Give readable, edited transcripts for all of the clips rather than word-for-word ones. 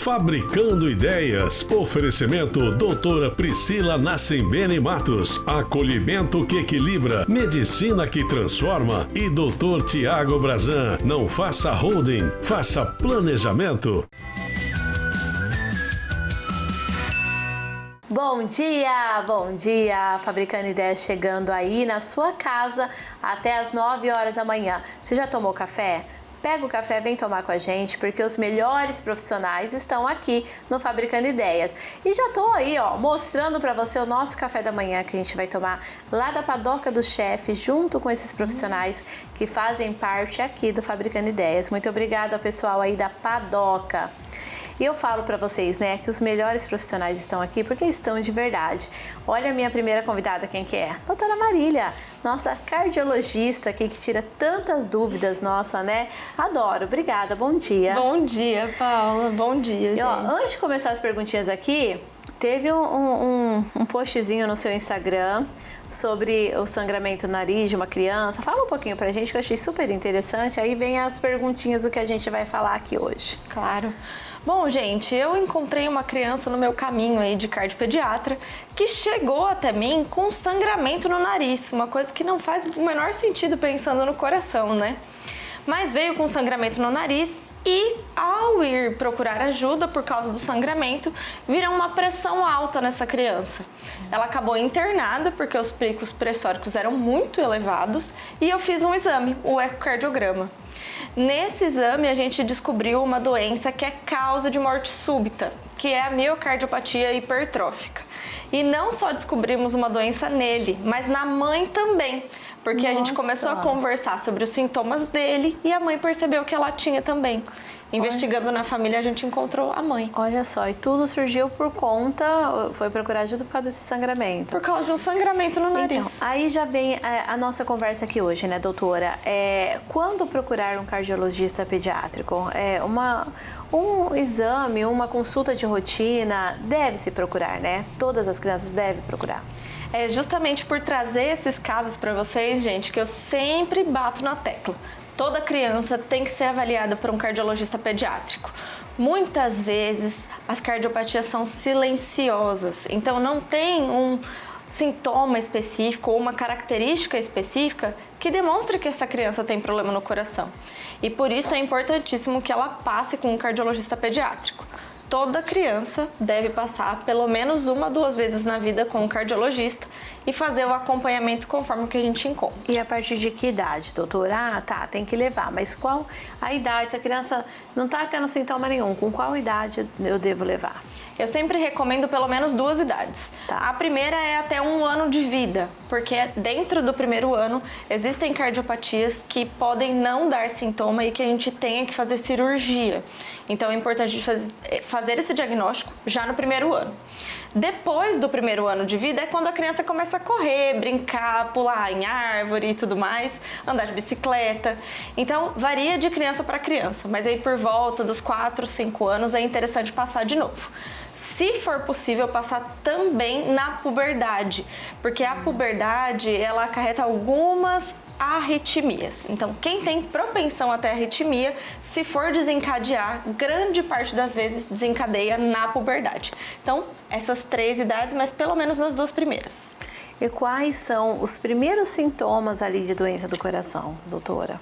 Fabricando Ideias. Oferecimento doutora Priscila Nascembene Matos. Acolhimento que equilibra. Medicina que transforma. E doutor Tiago Brazan. Não faça holding, faça planejamento. Bom dia! Fabricando Ideias chegando aí na sua casa até as 9 horas da manhã. Você já tomou café? Pega o café, vem tomar com a gente, porque os melhores profissionais estão aqui no Fabricando Ideias. E já tô aí, ó, mostrando para você o nosso café da manhã que a gente vai tomar lá da Padoca do Chefe, junto com esses profissionais que fazem parte aqui do Fabricando Ideias. Muito obrigada ao pessoal aí da Padoca. E eu falo para vocês, né, que os melhores profissionais estão aqui porque estão de verdade. Olha a minha primeira convidada, quem que é? Doutora Marília, nossa cardiologista aqui que tira tantas dúvidas, nossa, né? Adoro, obrigada, bom dia. Bom dia, Paula, bom dia, gente. E, ó, antes de começar as perguntinhas aqui, teve um postzinho no seu Instagram sobre o sangramento no nariz de uma criança. Fala um pouquinho pra gente que eu achei super interessante. Aí vem as perguntinhas do que a gente vai falar aqui hoje. Claro. Bom, gente, eu encontrei uma criança no meu caminho aí de cardiopediatra que chegou até mim com sangramento no nariz, uma coisa que não faz o menor sentido pensando no coração, né? Mas veio com sangramento no nariz e, ao ir procurar ajuda por causa do sangramento, viram uma pressão alta nessa criança. Ela acabou internada porque os picos pressóricos eram muito elevados e eu fiz um exame, o ecocardiograma. Nesse exame, a gente descobriu uma doença que é causa de morte súbita, que é a miocardiopatia hipertrófica. E não só descobrimos uma doença nele, mas na mãe também, porque a gente começou a conversar sobre os sintomas dele e a mãe percebeu que ela tinha também. Investigando na família, a gente encontrou a mãe. Olha só, e tudo surgiu por conta, foi procurar ajuda por causa desse sangramento. Por causa de um sangramento no nariz. Então, aí já vem a nossa conversa aqui hoje, né, doutora? Quando procurar um cardiologista pediátrico? Um exame, uma consulta de rotina deve se procurar, né? Todas as crianças devem procurar. É justamente por trazer esses casos para vocês, gente, que eu sempre bato na tecla. Toda criança tem que ser avaliada por um cardiologista pediátrico. Muitas vezes as cardiopatias são silenciosas, então não tem um sintoma específico ou uma característica específica que demonstra que essa criança tem problema no coração. E por isso é importantíssimo que ela passe com um cardiologista pediátrico. Toda criança deve passar pelo menos 1 ou 2 vezes na vida com um cardiologista e fazer o acompanhamento conforme o que a gente encontra. E a partir de que idade, doutora? Tem que levar, mas qual a idade? Se a criança não está tendo sintoma nenhum, com qual idade eu devo levar? Eu sempre recomendo pelo menos 2 idades. Tá. A primeira é até 1 ano de vida, porque dentro do primeiro ano existem cardiopatias que podem não dar sintoma e que a gente tenha que fazer cirurgia. Então é importante fazer esse diagnóstico já no primeiro ano. Depois do primeiro ano de vida é quando a criança começa a correr, brincar, pular em árvore e tudo mais, andar de bicicleta. Então varia de criança para criança, mas aí por volta dos 4, 5 anos é interessante passar de novo. Se for possível, passar também na puberdade, porque a puberdade ela acarreta algumas arritmias. Então, quem tem propensão até arritmia, se for desencadear, grande parte das vezes desencadeia na puberdade. Então, essas 3 idades, mas pelo menos nas 2 primeiras. E quais são os primeiros sintomas ali de doença do coração, doutora?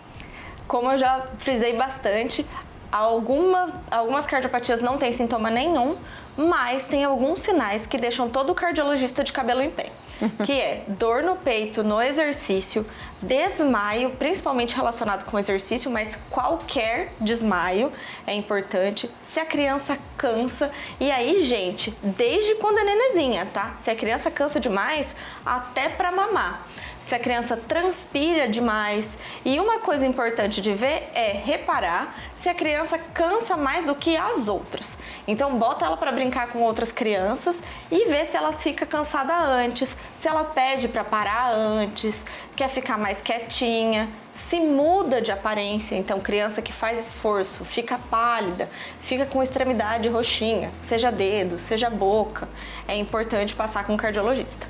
Como eu já frisei bastante, algumas cardiopatias não têm sintoma nenhum, mas tem alguns sinais que deixam todo cardiologista de cabelo em pé. Que é dor no peito no exercício, desmaio, principalmente relacionado com exercício, mas qualquer desmaio é importante. Se a criança cansa, e aí, gente, desde quando é nenenzinha, tá? Se a criança cansa demais, até para mamar. Se a criança transpira demais. E uma coisa importante de ver é reparar se a criança cansa mais do que as outras. Então, bota ela para brincar com outras crianças e vê se ela fica cansada antes, se ela pede para parar antes, quer ficar mais quietinha, se muda de aparência. Então, criança que faz esforço, fica pálida, fica com extremidade roxinha, seja dedo, seja boca, é importante passar com um cardiologista.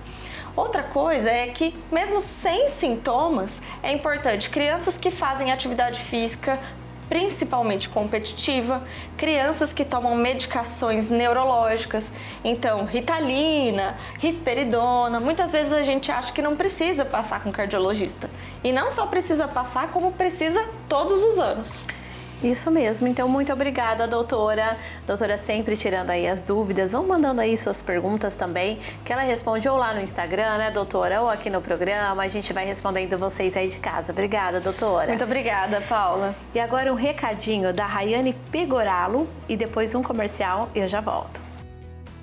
Outra coisa é que, mesmo sem sintomas, é importante crianças que fazem atividade física principalmente competitiva, crianças que tomam medicações neurológicas, então Ritalina, Risperidona, muitas vezes a gente acha que não precisa passar com cardiologista. E não só precisa passar, como precisa todos os anos. Isso mesmo, então muito obrigada, doutora. Doutora sempre tirando aí as dúvidas, vão mandando aí suas perguntas também, que ela responde ou lá no Instagram, né, doutora, ou aqui no programa, a gente vai respondendo vocês aí de casa. Obrigada, doutora. Muito obrigada, Paula. E agora um recadinho da Rayane Pegoralo e depois um comercial e eu já volto.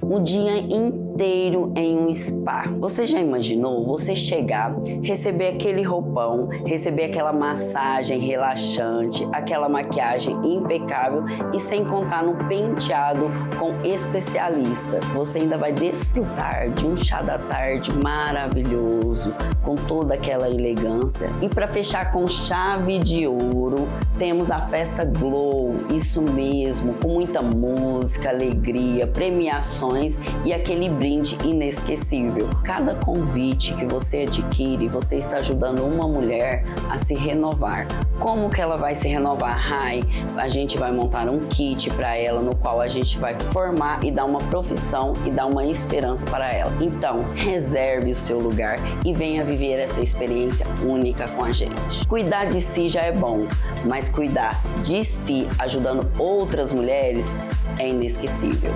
Um dia inteiro em um spa. Você já imaginou você chegar, receber aquele roupão, receber aquela massagem relaxante, aquela maquiagem impecável e sem contar no penteado com especialistas. Você ainda vai desfrutar de um chá da tarde maravilhoso, com toda aquela elegância. E para fechar com chave de ouro, temos a festa Glow, isso mesmo, com muita música, alegria, premiações e aquele brinde inesquecível. Cada convite que você adquire, você está ajudando uma mulher a se renovar. Como que ela vai se renovar? A gente vai montar um kit para ela, no qual a gente vai formar e dar uma profissão e dar uma esperança para ela. Então, reserve o seu lugar e venha viver essa experiência única com a gente. Cuidar de si já é bom, mas cuidar de si ajudando outras mulheres é inesquecível.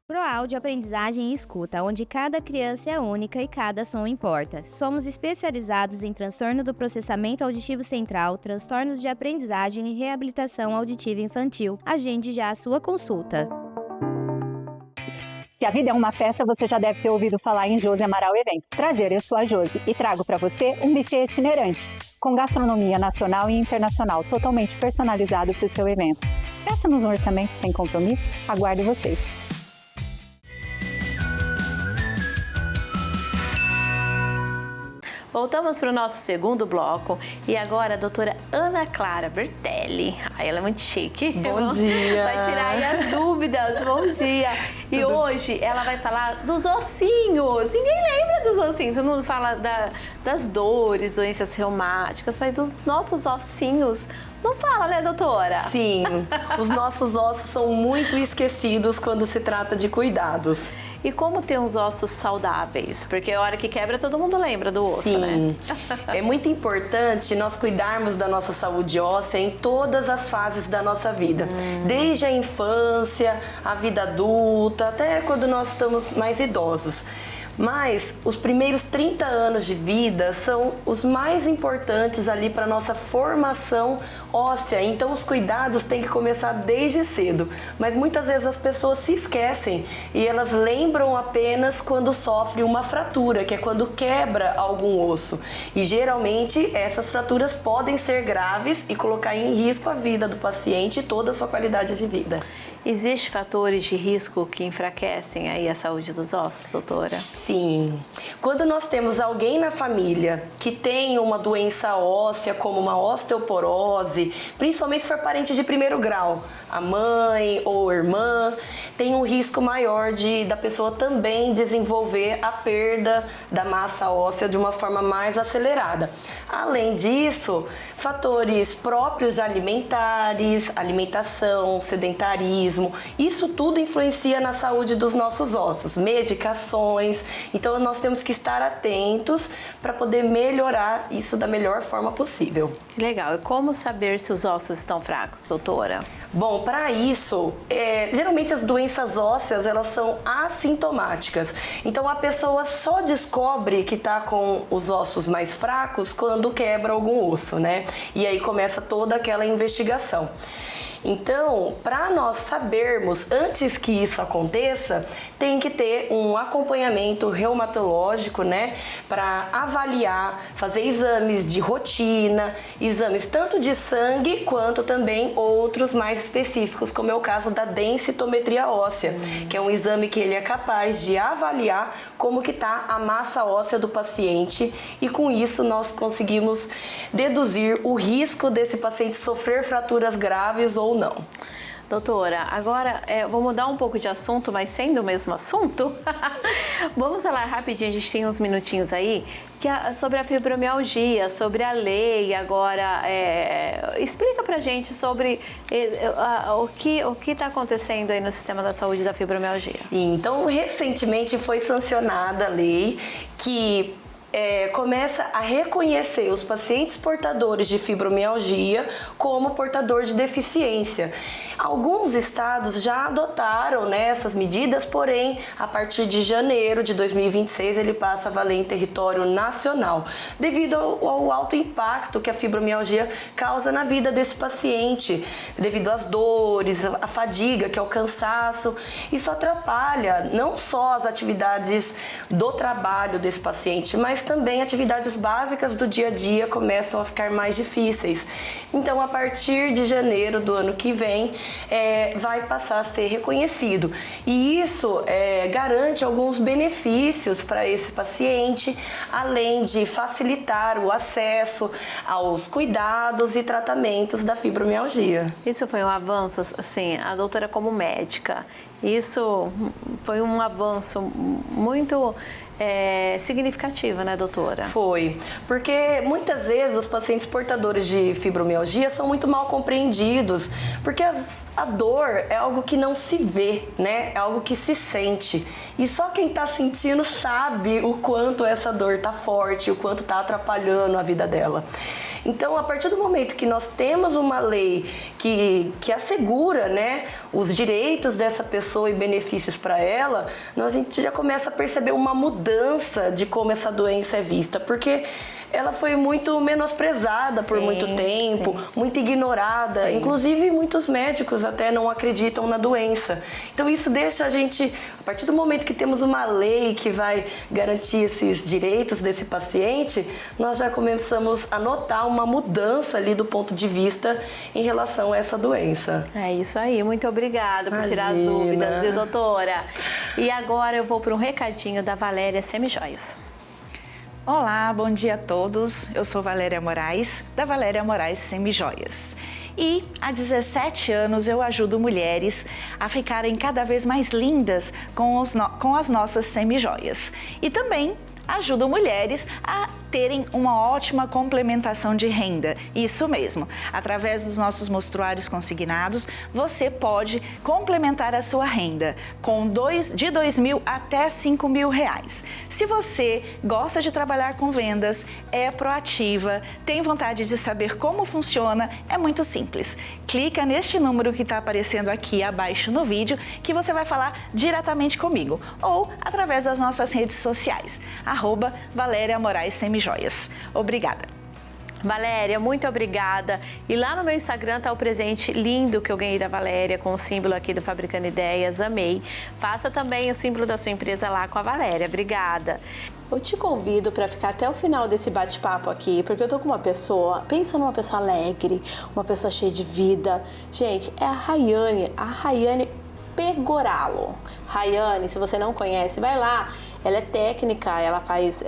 Proáudio Aprendizagem e Escuta, onde cada criança é única e cada som importa. Somos especializados em transtorno do processamento auditivo central, transtornos de aprendizagem e reabilitação auditiva infantil. Agende já a sua consulta. Se a vida é uma festa, você já deve ter ouvido falar em Josi Amaral Eventos. Prazer, eu sou a Josi e trago para você um buffet itinerante, com gastronomia nacional e internacional, totalmente personalizado para o seu evento. Peça-nos um orçamento sem compromisso, aguardo vocês. Voltamos para o nosso segundo bloco e agora a doutora Ana Clara Bertelli. Ai, ela é muito chique. Bom dia! Vai tirar aí as dúvidas, bom dia! E hoje ela vai falar dos ossinhos. Ninguém lembra dos ossinhos, todo mundo fala das dores, doenças reumáticas, mas dos nossos ossinhos Não fala, né, doutora? Sim, os nossos ossos são muito esquecidos quando se trata de cuidados. E como ter uns ossos saudáveis? Porque a hora que quebra, todo mundo lembra do osso, né? É muito importante nós cuidarmos da nossa saúde óssea em todas as fases da nossa vida. Desde a infância, a vida adulta, até quando nós estamos mais idosos. Mas os primeiros 30 anos de vida são os mais importantes ali para a nossa formação óssea. Então os cuidados têm que começar desde cedo. Mas muitas vezes as pessoas se esquecem e elas lembram apenas quando sofre uma fratura, que é quando quebra algum osso. E geralmente essas fraturas podem ser graves e colocar em risco a vida do paciente e toda a sua qualidade de vida. Existem fatores de risco que enfraquecem aí a saúde dos ossos, doutora? Sim. Quando nós temos alguém na família que tem uma doença óssea, como uma osteoporose, principalmente se for parente de primeiro grau, a mãe ou irmã, tem um risco maior da pessoa também desenvolver a perda da massa óssea de uma forma mais acelerada. Além disso, fatores próprios alimentares, alimentação, sedentarismo, isso tudo influencia na saúde dos nossos ossos, medicações. Então nós temos que estar atentos para poder melhorar isso da melhor forma possível. Legal. E como saber se os ossos estão fracos, doutora? Bom, para isso, geralmente as doenças ósseas, elas são assintomáticas. Então a pessoa só descobre que está com os ossos mais fracos quando quebra algum osso, né? E aí começa toda aquela investigação. Então, para nós sabermos antes que isso aconteça, tem que ter um acompanhamento reumatológico, né? Para avaliar, fazer exames de rotina, exames tanto de sangue quanto também outros mais específicos, como é o caso da densitometria óssea, que é um exame que ele é capaz de avaliar como que está a massa óssea do paciente e com isso nós conseguimos deduzir o risco desse paciente sofrer fraturas graves ou não. Doutora, agora vou mudar um pouco de assunto, mas sendo o mesmo assunto, vamos falar rapidinho, a gente tem uns minutinhos aí, sobre a fibromialgia, sobre a lei. Agora, explica pra gente sobre o que está acontecendo aí no sistema da saúde da fibromialgia. Sim, então recentemente foi sancionada a lei que começa a reconhecer os pacientes portadores de fibromialgia como portador de deficiência. Alguns estados já adotaram, né, essas medidas, porém, a partir de janeiro de 2026, ele passa a valer em território nacional, devido ao alto impacto que a fibromialgia causa na vida desse paciente, devido às dores, à fadiga, que é o cansaço. Isso atrapalha não só as atividades do trabalho desse paciente, mas também atividades básicas do dia a dia começam a ficar mais difíceis. Então, a partir de janeiro do ano que vem, vai passar a ser reconhecido. E isso garante alguns benefícios para esse paciente, além de facilitar o acesso aos cuidados e tratamentos da fibromialgia. Isso foi um avanço, assim, a doutora como médica, isso foi um avanço muito significativo, né, doutora? Foi, porque muitas vezes os pacientes portadores de fibromialgia são muito mal compreendidos, porque a dor é algo que não se vê, né? É algo que se sente. E só quem está sentindo sabe o quanto essa dor está forte, o quanto está atrapalhando a vida dela. Então, a partir do momento que nós temos uma lei que assegura, né, os direitos dessa pessoa e benefícios para ela, a gente já começa a perceber uma mudança de como essa doença é vista, porque ela foi muito menosprezada por muito tempo, muito ignorada. Inclusive, muitos médicos até não acreditam na doença. Então, isso deixa a gente, a partir do momento que temos uma lei que vai garantir esses direitos desse paciente, nós já começamos a notar uma mudança ali do ponto de vista em relação a essa doença. É isso aí. Muito obrigada por tirar as dúvidas, viu, doutora? E agora eu vou para um recadinho da Valéria Semijoias. Olá, bom dia a todos. Eu sou Valéria Moraes, da Valéria Moraes Semijoias. E há 17 anos eu ajudo mulheres a ficarem cada vez mais lindas com as nossas semijoias. E também ajudo mulheres a terem uma ótima complementação de renda. Isso mesmo, através dos nossos mostruários consignados, você pode complementar a sua renda com de R$2.000 até R$5.000. Se você gosta de trabalhar com vendas, é proativa, tem vontade de saber como funciona, é muito simples. Clica neste número que está aparecendo aqui abaixo no vídeo que você vai falar diretamente comigo ou através das nossas redes sociais, @ValériaMoraesSemijoias. Obrigada. Valéria, muito obrigada. E lá no meu Instagram tá o presente lindo que eu ganhei da Valéria, com o símbolo aqui do Fabricando Ideias, amei. Faça também o símbolo da sua empresa lá com a Valéria, obrigada. Eu te convido para ficar até o final desse bate-papo aqui, porque eu tô com uma pessoa, pensa numa pessoa alegre, uma pessoa cheia de vida. Gente, é a Rayane Pegoralo. Rayane, se você não conhece, vai lá. Ela é técnica, ela faz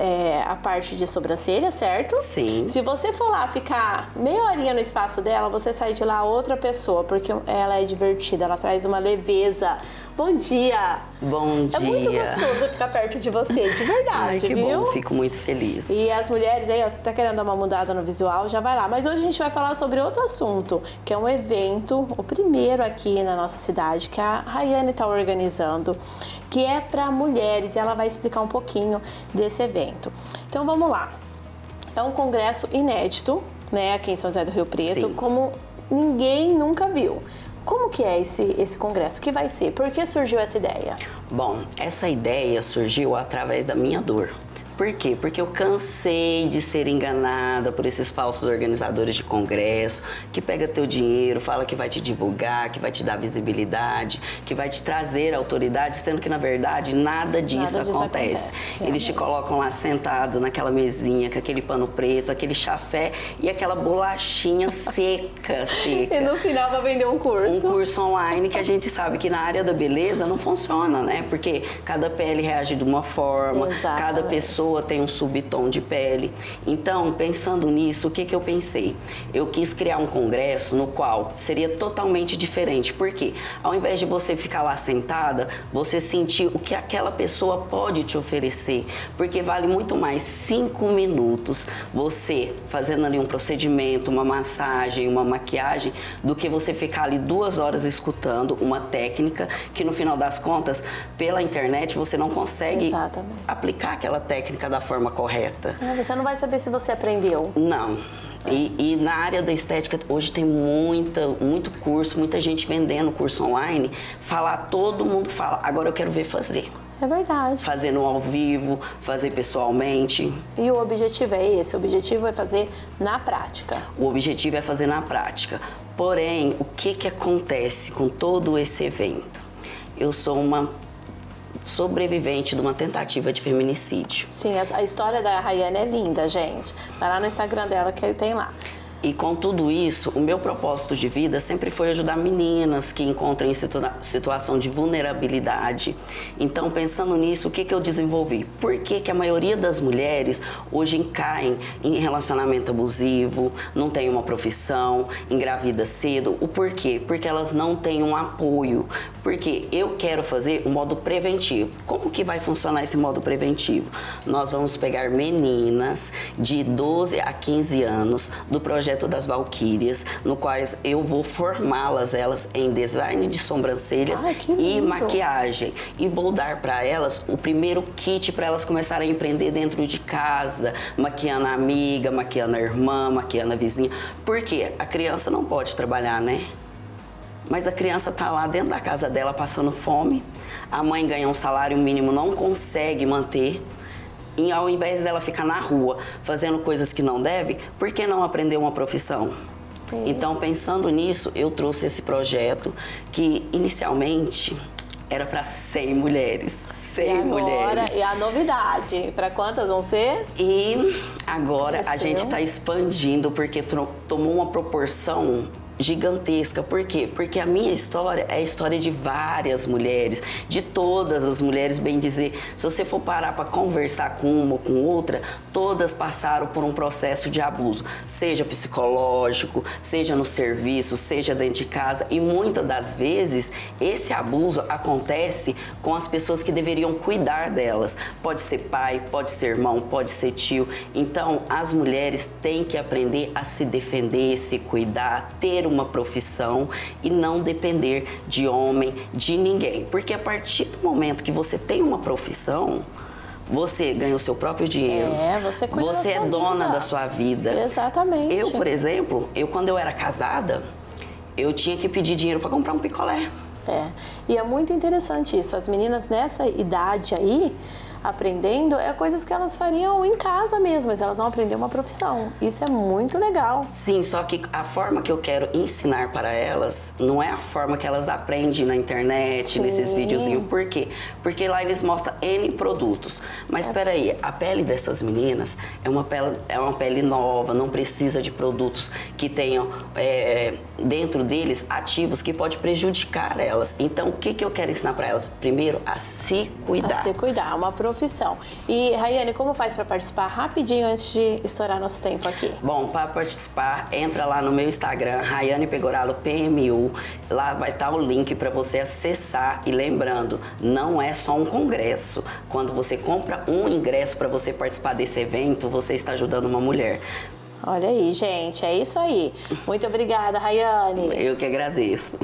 a parte de sobrancelha, certo? Sim. Se você for lá ficar meia horinha no espaço dela, você sai de lá outra pessoa, porque ela é divertida, ela traz uma leveza. Bom dia! Bom dia! É muito gostoso ficar perto de você, de verdade, Ai, que viu? bom, fico muito feliz. E as mulheres aí, ó, você tá querendo dar uma mudada no visual, já vai lá. Mas hoje a gente vai falar sobre outro assunto, que é um evento, o primeiro aqui na nossa cidade, que a Rayane tá organizando, que é para mulheres, e ela vai explicar um pouquinho desse evento. Então vamos lá. É um congresso inédito, né, aqui em São José do Rio Preto, Sim. como ninguém nunca viu. Como que é esse congresso? O que vai ser? Por que surgiu essa ideia? Bom, essa ideia surgiu através da minha dor. Por quê? Porque eu cansei de ser enganada por esses falsos organizadores de congresso, que pega teu dinheiro, fala que vai te divulgar, que vai te dar visibilidade, que vai te trazer autoridade, sendo que, na verdade, nada disso acontece. Eles te colocam lá sentado naquela mesinha, com aquele pano preto, aquele chafé e aquela bolachinha seca. E no final vai vender um curso. Um curso online que a gente sabe que na área da beleza não funciona, né? Porque cada pele reage de uma forma, cada pessoa tem um subtom de pele. Então, pensando nisso, o que eu pensei? Eu quis criar um congresso no qual seria totalmente diferente. Por quê? Ao invés de você ficar lá sentada, você sentir o que aquela pessoa pode te oferecer. Porque vale muito mais 5 minutos você fazendo ali um procedimento, uma massagem, uma maquiagem, do que você ficar ali 2 horas escutando uma técnica que, no final das contas, pela internet, você não consegue aplicar aquela técnica da forma correta. Você não vai saber se você aprendeu. Não. E na área da estética, hoje tem muito curso, muita gente vendendo curso online. Falar, todo mundo fala. Agora eu quero ver fazer. É verdade. Fazer no ao vivo, fazer pessoalmente. E o objetivo é esse? O objetivo é fazer na prática. O objetivo é fazer na prática. Porém, o que acontece com todo esse evento? Eu sou uma sobrevivente de uma tentativa de feminicídio. Sim, a história da Rayane é linda, gente. Vai lá no Instagram dela que tem lá. E com tudo isso, o meu propósito de vida sempre foi ajudar meninas que encontram em situação de vulnerabilidade. Então, pensando nisso, o que eu desenvolvi? Por que a maioria das mulheres hoje caem em relacionamento abusivo, não tem uma profissão, engravida cedo? O porquê? Porque elas não têm um apoio. Porque eu quero fazer um modo preventivo. Como que vai funcionar esse modo preventivo? Nós vamos pegar meninas de 12 a 15 anos do projeto das Valquírias, no quais eu vou formá-las em design de sobrancelhas e maquiagem. E vou dar para elas o primeiro kit para elas começarem a empreender dentro de casa, maquiando a amiga, maquiando a irmã, maquiando a vizinha. Porque a criança não pode trabalhar, né? Mas a criança tá lá dentro da casa dela passando fome, a mãe ganha um salário mínimo, não consegue manter. E ao invés dela ficar na rua fazendo coisas que não deve, por que não aprender uma profissão? Então, pensando nisso, eu trouxe esse projeto que inicialmente era para 100 mulheres. 100 mulheres. E a novidade, para quantas vão ser? E agora a gente está expandindo porque tomou uma proporção gigantesca. Por quê? Porque a minha história é a história de várias mulheres, de todas as mulheres, bem dizer. Se você for parar para conversar com uma ou com outra, todas passaram por um processo de abuso, seja psicológico, seja no serviço, seja dentro de casa, e muitas das vezes esse abuso acontece com as pessoas que deveriam cuidar delas. Pode ser pai, pode ser irmão, pode ser tio. Então, as mulheres têm que aprender a se defender, se cuidar, ter uma profissão e não depender de homem, de ninguém. Porque a partir do momento que você tem uma profissão, você ganha o seu próprio dinheiro. Você cuida Você da sua é dona vida. da sua vida. Exatamente. Eu, por exemplo, quando eu era casada, eu tinha que pedir dinheiro para comprar um picolé. E é muito interessante isso. As meninas nessa idade aí, aprendendo, coisas que elas fariam em casa mesmo, mas elas vão aprender uma profissão. Isso é muito legal. Sim, só que a forma que eu quero ensinar para elas não é a forma que elas aprendem na internet, nesses videozinhos. Por quê? Porque lá eles mostram N produtos. Mas espera aí, a pele dessas meninas é uma pele nova, não precisa de produtos que tenham dentro deles ativos que pode prejudicar elas. Então, o que eu quero ensinar para elas? Primeiro, a se cuidar. A se cuidar, uma profissão. E, Rayane, como faz para participar rapidinho antes de estourar nosso tempo aqui? Bom, para participar, entra lá no meu Instagram, Rayane Pegoraro PMU. Lá vai estar o link para você acessar. E lembrando, não é só um congresso. Quando você compra um ingresso para você participar desse evento, você está ajudando uma mulher. Olha aí, gente, é isso aí. Muito obrigada, Rayane. Eu que agradeço.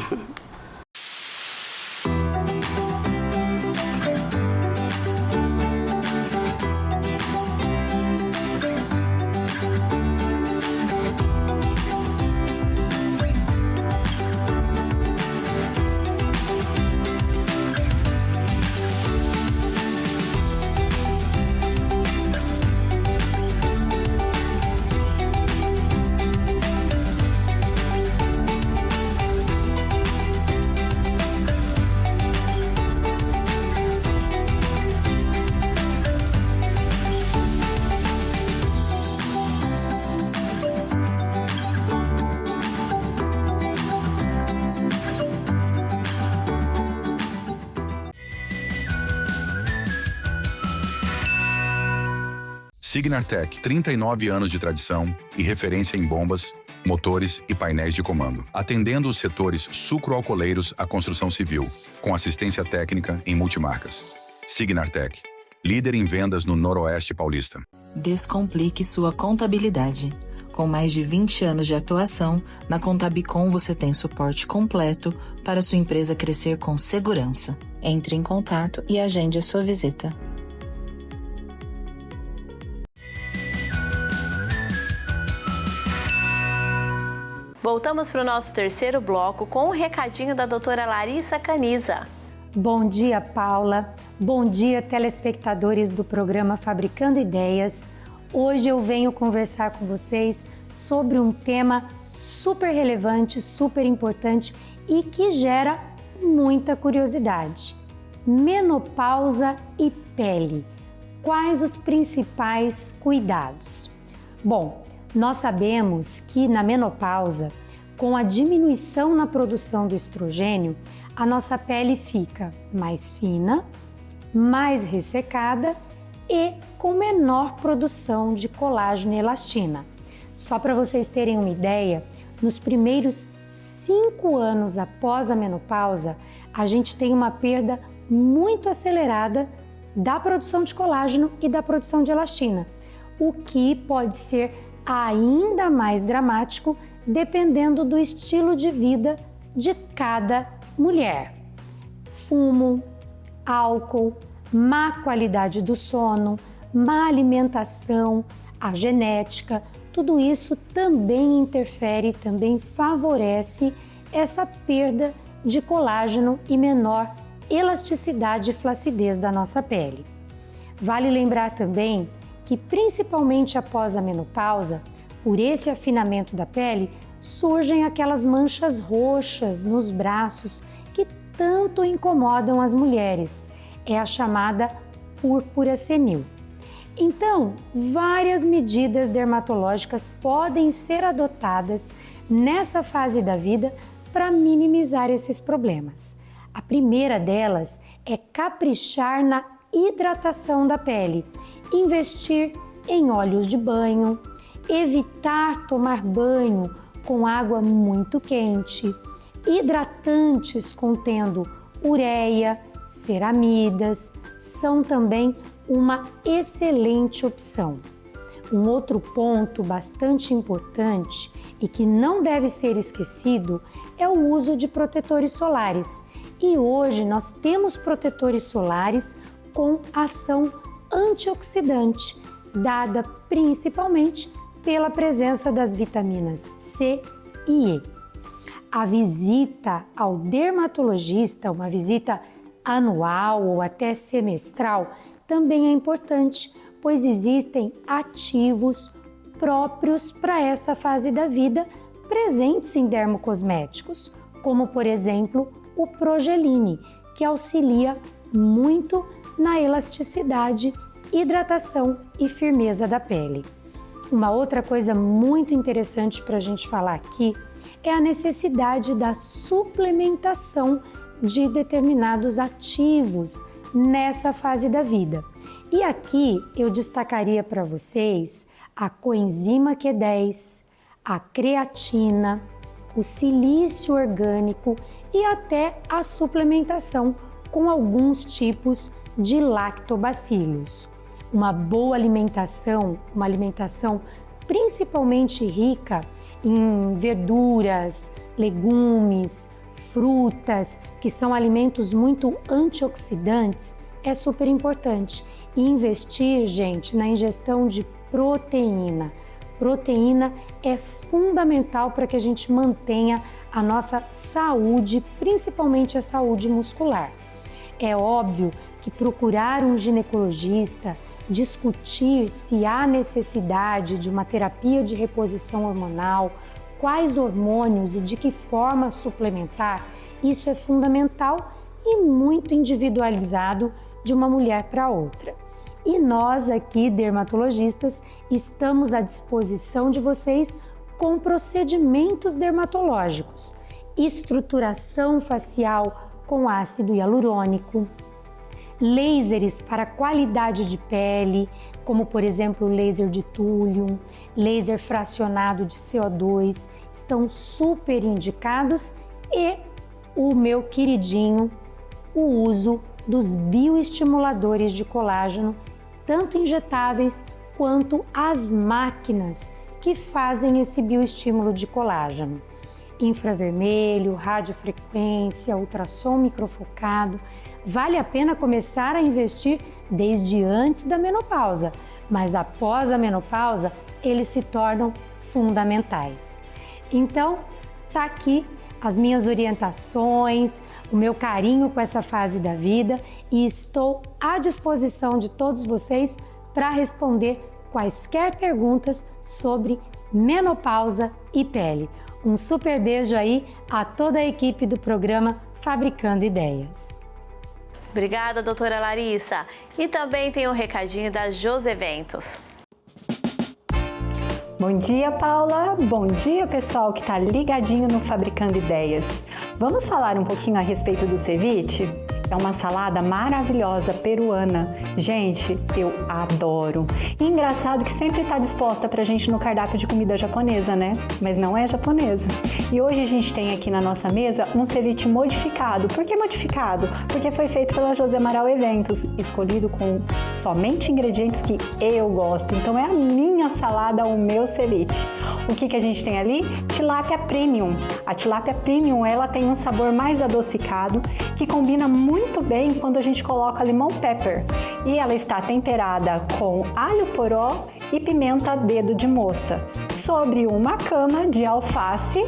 Signartech, 39 anos de tradição e referência em bombas, motores e painéis de comando, atendendo os setores sucroalcooleiros à construção civil, com assistência técnica em multimarcas. Signartech, líder em vendas no Noroeste Paulista. Descomplique sua contabilidade. Com mais de 20 anos de atuação, na Contabicon você tem suporte completo para sua empresa crescer com segurança. Entre em contato e agende a sua visita. Voltamos para o nosso terceiro bloco com o recadinho da doutora Larissa Caniza. Bom dia, Paula. Bom dia, telespectadores do programa Fabricando Ideias. Hoje eu venho conversar com vocês sobre um tema super relevante, super importante e que gera muita curiosidade. Menopausa e pele. Quais os principais cuidados? Bom, nós sabemos que na menopausa, com a diminuição na produção do estrogênio, a nossa pele fica mais fina, mais ressecada e com menor produção de colágeno e elastina. Só para vocês terem uma ideia, nos primeiros 5 anos após a menopausa, a gente tem uma perda muito acelerada da produção de colágeno e da produção de elastina, o que pode ser ainda mais dramático dependendo do estilo de vida de cada mulher. Fumo, álcool, má qualidade do sono, má alimentação, a genética, tudo isso também interfere, também favorece essa perda de colágeno e menor elasticidade e flacidez da nossa pele. Vale lembrar também que principalmente após a menopausa, por esse afinamento da pele, surgem aquelas manchas roxas nos braços que tanto incomodam as mulheres. É a chamada púrpura senil. Então, várias medidas dermatológicas podem ser adotadas nessa fase da vida para minimizar esses problemas. A primeira delas é caprichar na hidratação da pele, investir em óleos de banho, evitar tomar banho com água muito quente, hidratantes contendo ureia, ceramidas, são também uma excelente opção. Um outro ponto bastante importante e que não deve ser esquecido é o uso de protetores solares. E hoje nós temos protetores solares com ação antioxidante, dada principalmente pela presença das vitaminas C e E. A visita ao dermatologista, uma visita anual ou até semestral, também é importante, pois existem ativos próprios para essa fase da vida presentes em dermocosméticos, como por exemplo o Progeline, que auxilia muito na elasticidade, hidratação e firmeza da pele. Uma outra coisa muito interessante para a gente falar aqui é a necessidade da suplementação de determinados ativos nessa fase da vida. E aqui eu destacaria para vocês a coenzima Q10, a creatina, o silício orgânico e até a suplementação com alguns tipos de lactobacilos. Uma boa alimentação, uma alimentação principalmente rica em verduras, legumes, frutas, que são alimentos muito antioxidantes, é super importante. E investir, gente, na ingestão de proteína. Proteína é fundamental para que a gente mantenha a nossa saúde, principalmente a saúde muscular. É óbvio que procurar um ginecologista, discutir se há necessidade de uma terapia de reposição hormonal, quais hormônios e de que forma suplementar, isso é fundamental e muito individualizado de uma mulher para outra. E nós aqui, dermatologistas, estamos à disposição de vocês com procedimentos dermatológicos, estruturação facial com ácido hialurônico, lasers para qualidade de pele, como por exemplo o laser de túlium, laser fracionado de CO2, estão super indicados, e o meu queridinho, o uso dos bioestimuladores de colágeno, tanto injetáveis quanto as máquinas que fazem esse bioestímulo de colágeno. Infravermelho, radiofrequência, ultrassom microfocado. Vale a pena começar a investir desde antes da menopausa, mas após a menopausa eles se tornam fundamentais. Então, tá aqui as minhas orientações, o meu carinho com essa fase da vida, e estou à disposição de todos vocês para responder quaisquer perguntas sobre menopausa e pele. Um super beijo aí a toda a equipe do programa Fabricando Ideias. Obrigada, doutora Larissa. E também tem um recadinho da Jos Eventos. Bom dia, Paula. Bom dia, pessoal que está ligadinho no Fabricando Ideias. Vamos falar um pouquinho a respeito do ceviche? É uma salada maravilhosa peruana. Gente, eu adoro. E engraçado que sempre está disposta pra gente no cardápio de comida japonesa, né? Mas não é japonesa. E hoje a gente tem aqui na nossa mesa um ceviche modificado. Por que modificado? Porque foi feito pela José Amaral Eventos, escolhido com somente ingredientes que eu gosto. Então é a minha salada, o meu ceviche. O que a gente tem ali? Tilápia Premium. A tilápia Premium, ela tem um sabor mais adocicado, que combina muito bem quando a gente coloca limão pepper. E ela está temperada com alho poró e pimenta dedo de moça, sobre uma cama de alface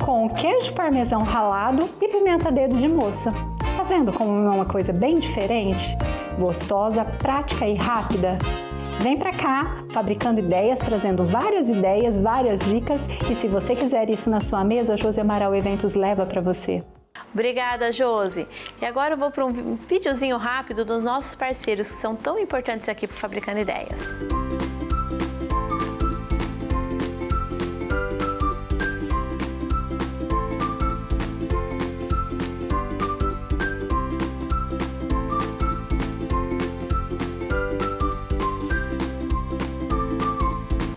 com queijo parmesão ralado e pimenta dedo de moça. Tá vendo como é uma coisa bem diferente? Gostosa, prática e rápida? Vem pra cá, Fabricando Ideias, trazendo várias ideias, várias dicas, e se você quiser isso na sua mesa, a José Amaral Eventos leva para você. Obrigada, Josi. E agora eu vou para um videozinho rápido dos nossos parceiros que são tão importantes aqui para Fabricando Ideias.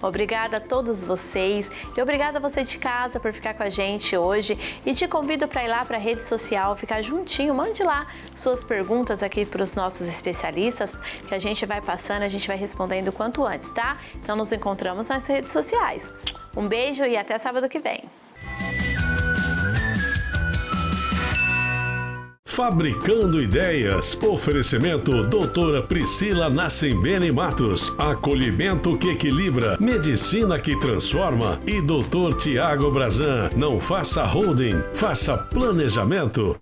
Obrigada a todos vocês e obrigada a você de casa por ficar com a gente hoje. E te convido para ir lá para a rede social, ficar juntinho, mande lá suas perguntas aqui para os nossos especialistas, que a gente vai passando, a gente vai respondendo o quanto antes, tá? Então nos encontramos nas redes sociais. Um beijo e até sábado que vem. Fabricando Ideias. Oferecimento doutora Priscila Nascembene Matos. Acolhimento que equilibra. Medicina que transforma. E doutor Tiago Brazan. Não faça holding, faça planejamento.